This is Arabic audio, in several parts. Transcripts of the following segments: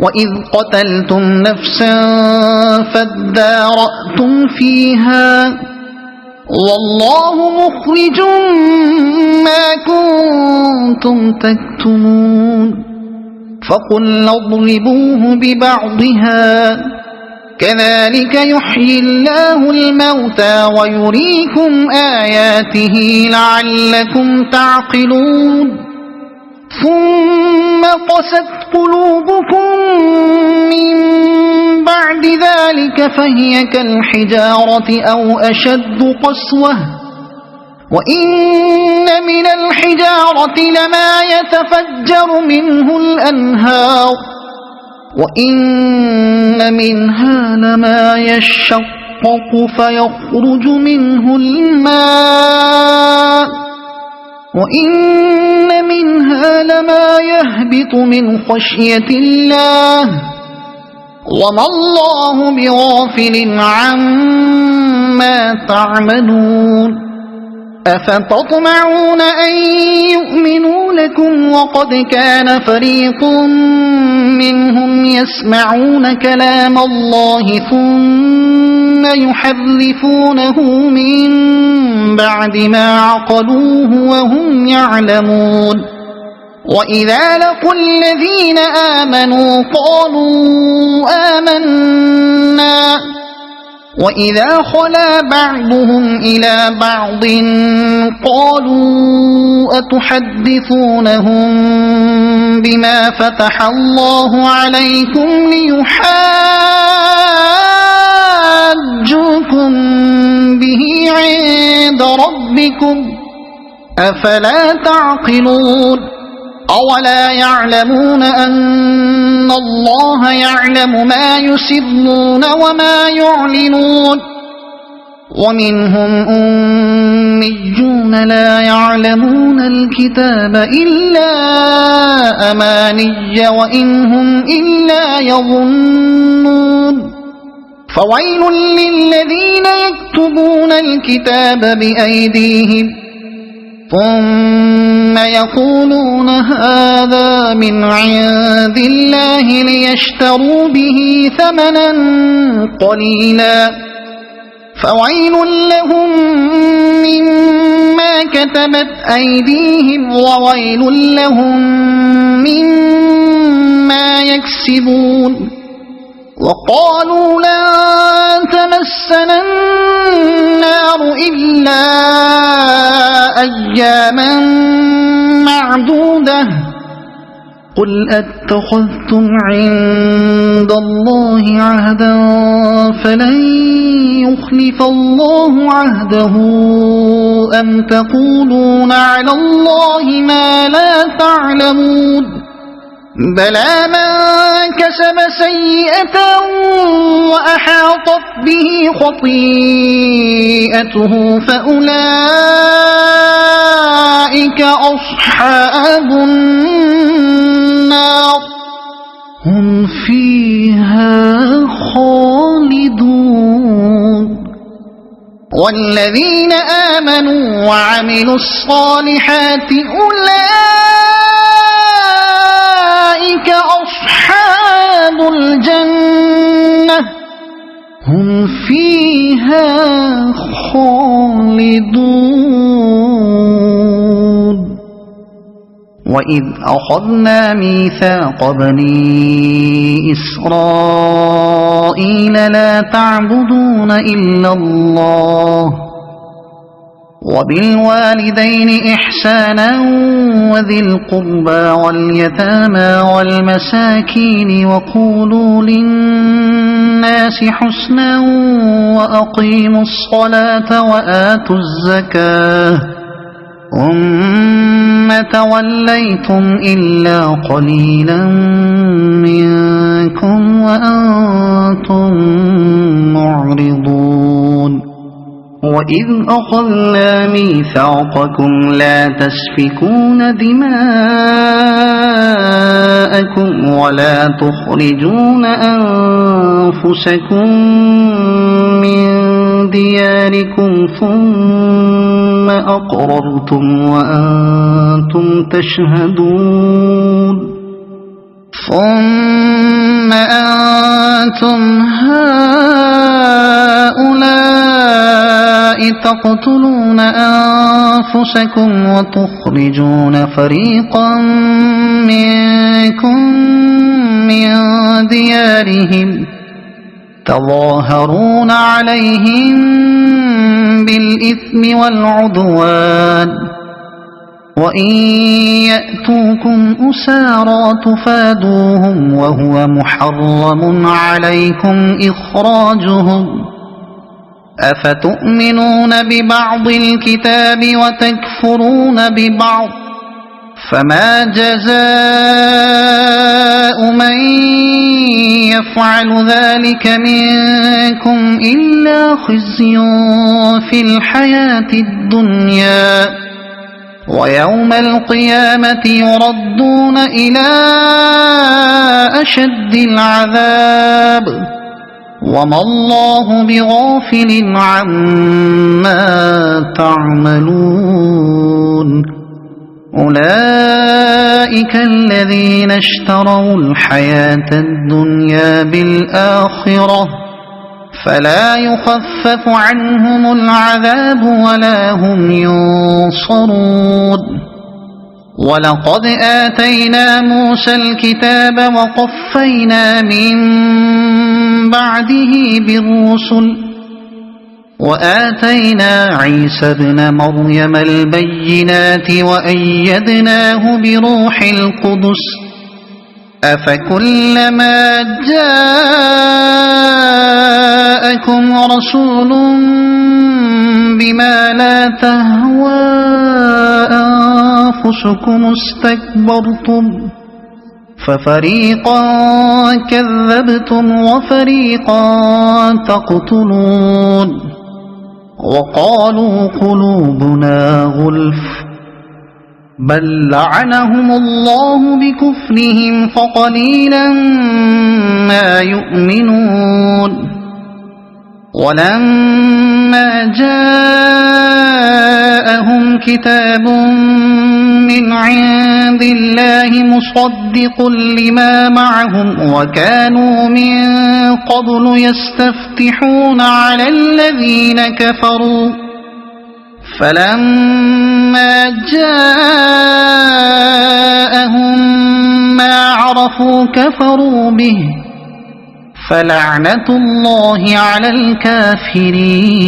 وإذ قتلتم نفسا فادارأتم فيها والله مخرج ما كنتم تكتمون فقلنا اضربوه ببعضها كذلك يحيي الله الموتى ويريكم آياته لعلكم تعقلون ثم قست قلوبكم من بعد ذلك فهي كالحجارة أو أشد قسوة وإن من الحجارة لما يتفجر منه الأنهار وإن منها لما يشقق فيخرج منه الماء وإن منها لما يهبط من خشية الله وما الله بغافل عما تعملون أفتطمعون أن يؤمنوا لكم وقد كان فريق منهم يسمعون كلام الله ثم يحرفونه من بعد ما عقلوه وهم يعلمون وإذا لقوا الذين آمنوا قالوا آمنا وإذا خلا بعضهم إلى بعض قالوا أتحدثونهم بما فتح الله عليكم ليحاجوكم به عند ربكم أفلا تعقلون أولا يعلمون أن الله يعلم ما يسرون وما يعلنون ومنهم أميون لا يعلمون الكتاب إلا أماني وإن هم إلا يظنون فويل للذين يكتبون الكتاب بأيديهم ثم يقولون هذا من عند الله ليشتروا به ثمنا قليلا فويل لهم مما كتبت أيديهم وويل لهم مما يكسبون وقالوا لن تمسنا النار إلا أياما معدودة قل أتخذتم عند الله عهدا فلن يخلف الله عهده أم تقولون على الله ما لا تعلمون بلى من كسب سيئة وأحاطت به خطيئته فأولئك أصحاب النار هم فيها خالدون والذين آمنوا وعملوا الصالحات أولئك أصحاب الجنة هم فيها خالدون وإذ أخذنا ميثاق بني إسرائيل لا تعبدون إلا الله وبالوالدين إحسانا وذي القربى واليتامى والمساكين وقولوا للناس حسنا وأقيموا الصلاة وآتوا الزكاة ثم توليتم إلا قليلا منكم وأنتم معرضون وإذ أخذنا ميثاقكم لا تسفكون دماءكم ولا تخرجون أنفسكم من دياركم ثم أقررتم وأنتم تشهدون ثم أنتم هؤلاء تقتلون أنفسكم وتخرجون فريقا منكم من ديارهم تظاهرون عليهم بالإثم والعدوان وإن يأتوكم أسارى تفادوهم وهو محرم عليكم إخراجهم أفتؤمنون ببعض الكتاب وتكفرون ببعض فما جزاء من يفعل ذلك منكم إلا خزي في الحياة الدنيا ويوم القيامة يردون إلى أشد العذاب وما الله بغافل عما تعملون أولئك الذين اشتروا الحياة الدنيا بالآخرة فلا يخفف عنهم العذاب ولا هم ينصرون ولقد آتينا موسى الكتاب وقفينا من بعده بالرسل وآتينا عيسى ابن مريم البينات وأيدناه بروح القدس أفكلما جاءكم رسول بما لا تهوى أنفسكم استكبرتم ففريقا كذبتم وفريقا تقتلون وقالوا قلوبنا غلف بل لعنهم الله بكفرهم فقليلا ما يؤمنون ولما جاءهم كتاب من عند الله مصدق لما معهم وكانوا من قبل يستفتحون على الذين كفروا فلما جاءهم ما عرفوا كفروا به فلعنة الله على الكافرين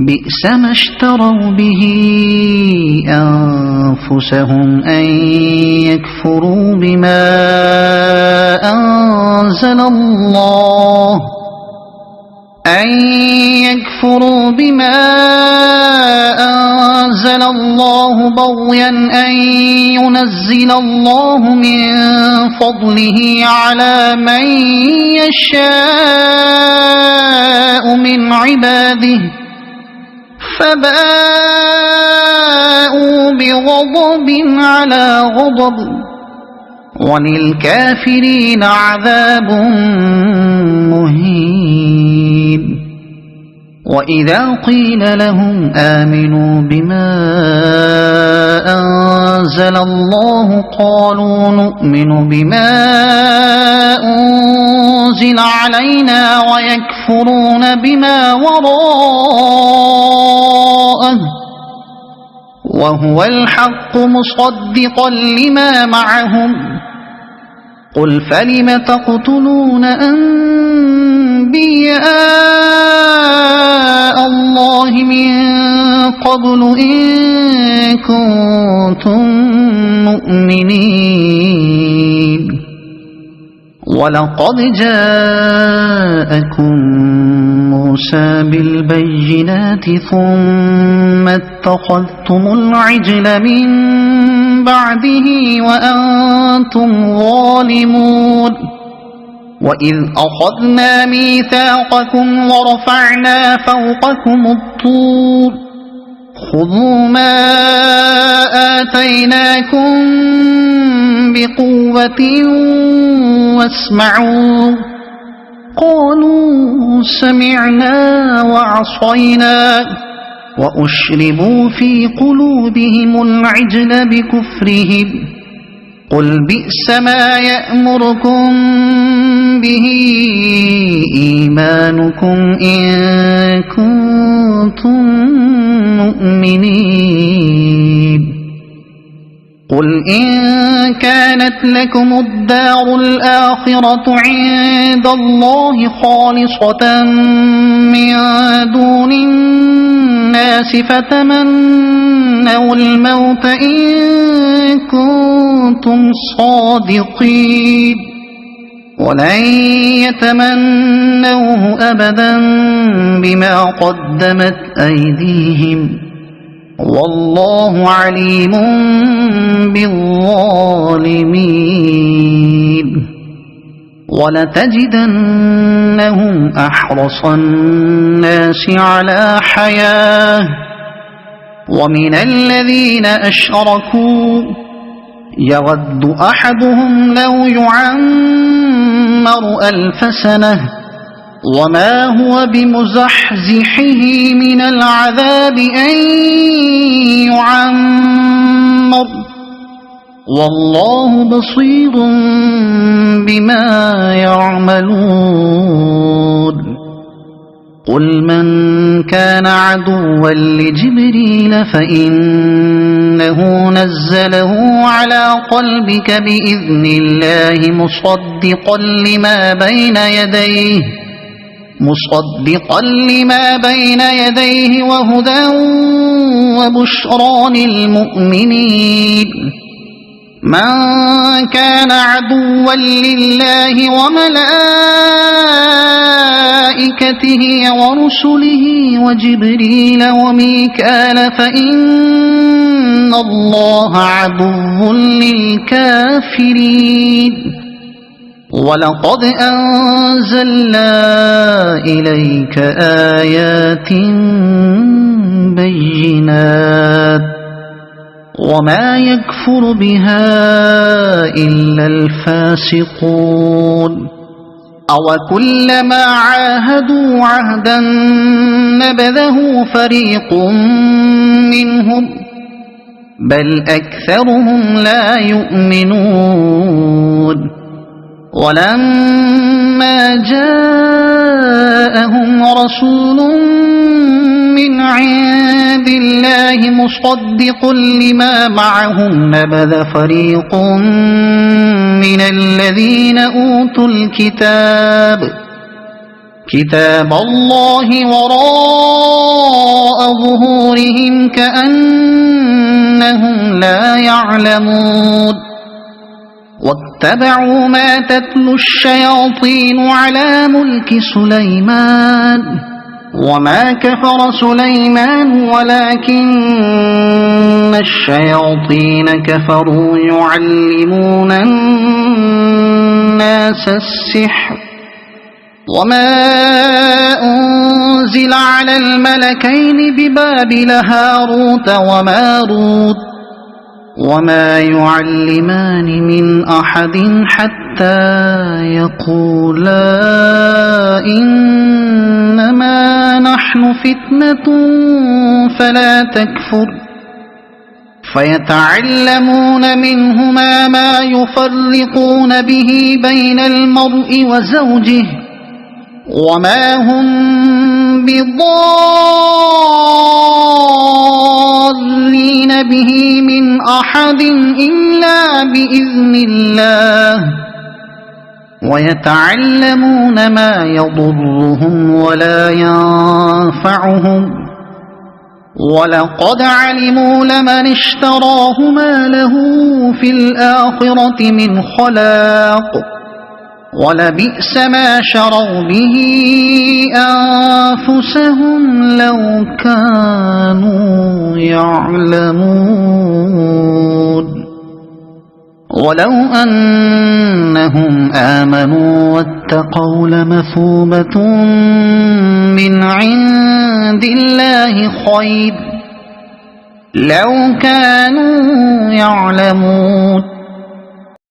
بئس ما اشتروا به أنفسهم أن يكفروا بما أنزل الله بغيا أن ينزل الله من فضله على من يشاء من عباده فباءوا بغضب على غضب وللكافرين عذاب مهين وإذا قيل لهم آمنوا بما أنزل الله قالوا نؤمن بما أنزل علينا ويكفرون بما وراءه وهو الحق مصدقا لما معهم قل فلم تقتلون أنبياء الله من قبل إن كنتم مؤمنين ولقد جاءكم موسى بالبينات ثم اتخذتم العجل من بعده وأنتم ظالمون وإذ أخذنا ميثاقكم ورفعنا فوقكم الطور خذوا ما آتيناكم بقوة واسمعوا قالوا سمعنا وعصينا وأشربوا في قلوبهم العجل بكفرهم قل بئس ما يأمركم به إيمانكم إن كنتم مؤمنين قل إن كانت لكم الدار الآخرة عند الله خالصة من دون الناس فتمنوا الموت إن كنتم صادقين ولن يتمنوه أبدا بما قدمت أيديهم والله عليم بالظالمين ولتجدنهم أحرص الناس على حياة ومن الذين أشركوا يود أحدهم لو يعمر 1000 سنة وما هو بمزحزحه من العذاب أن يعمر والله بصير بما يعملون قل من كان عدوا لجبريل فإنه نزله على قلبك بإذن الله مصدقا لما بين يديه وهدى وبشرى للمؤمنين من كان عدوا لله وملائكته ورسله وجبريل وميكال فإن الله عدو للكافرين ولقد أنزلنا إليك آيات بينات وما يكفر بها إلا الفاسقون أوكلما عاهدوا عهدا نبذه فريق منهم بل أكثرهم لا يؤمنون ولما جاءهم رسول من عند الله مصدق لما معهم نبذ فريق من الذين أوتوا كتاب الله وراء ظهورهم كأنهم لا يعلمون واتبعوا ما تتلو الشياطين على ملك سليمان وما كفر سليمان ولكن الشياطين كفروا يعلمون الناس السحر وما أنزل على الملكين ببابل هاروت وماروت وما يعلمان من أحد حتى يقولا إنما نحن فتنة فلا تكفر فيتعلمون منهما ما يفرقون به بين المرء وزوجه وما هم بضارين به من أحد إلا بإذن الله ويتعلمون ما يضرهم ولا ينفعهم ولقد علموا لمن اشتراه ما له في الآخرة من خلاق ولبئس ما شروا به أنفسهم لو كانوا يعلمون ولو أنهم آمنوا واتقوا لمثوبة من عند الله خير لو كانوا يعلمون